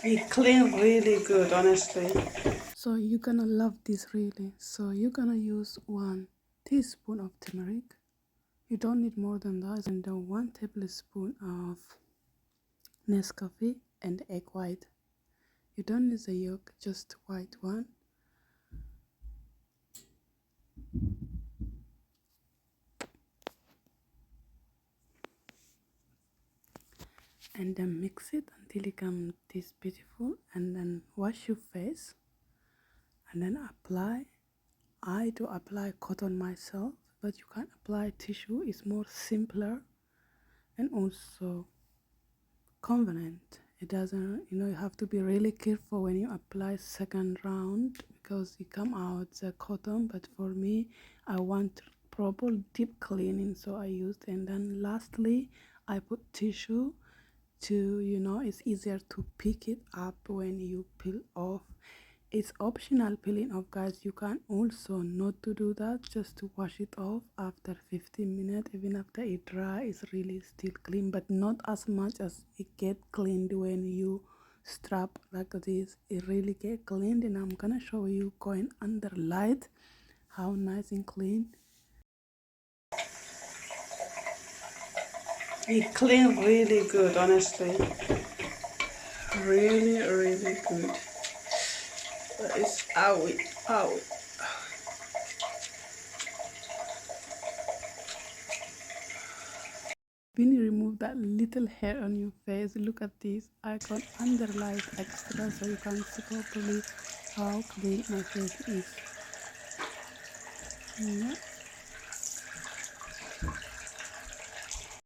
It clean really good, honestly. So you're gonna love this really. So you're gonna use 1 teaspoon of turmeric. You don't need more than that. And then 1 tablespoon of Nescafe and egg white. You don't need the yolk, just white one. And then mix it until it comes this beautiful, and then wash your face and then apply. I do apply cotton myself, but you can apply tissue. It's more simpler and also convenient. It doesn't, you have to be really careful when you apply second round because you come out the cotton. But for me, I want proper deep cleaning, so I used. And then lastly, I put tissue to, it's easier to pick it up when you peel off. It's optional peeling off, guys. You can also not to do that, just to wash it off after 15 minutes. Even after it dry, it's really still clean, but not as much as it get cleaned when you strap like this. It really get cleaned, and I'm gonna show you going under light how nice and clean. It clean really good, honestly. Really, really good. But it's owie, owie. When you remove that little hair on your face, look at this. I can underline extra so you can see properly how clean my face is. Yeah.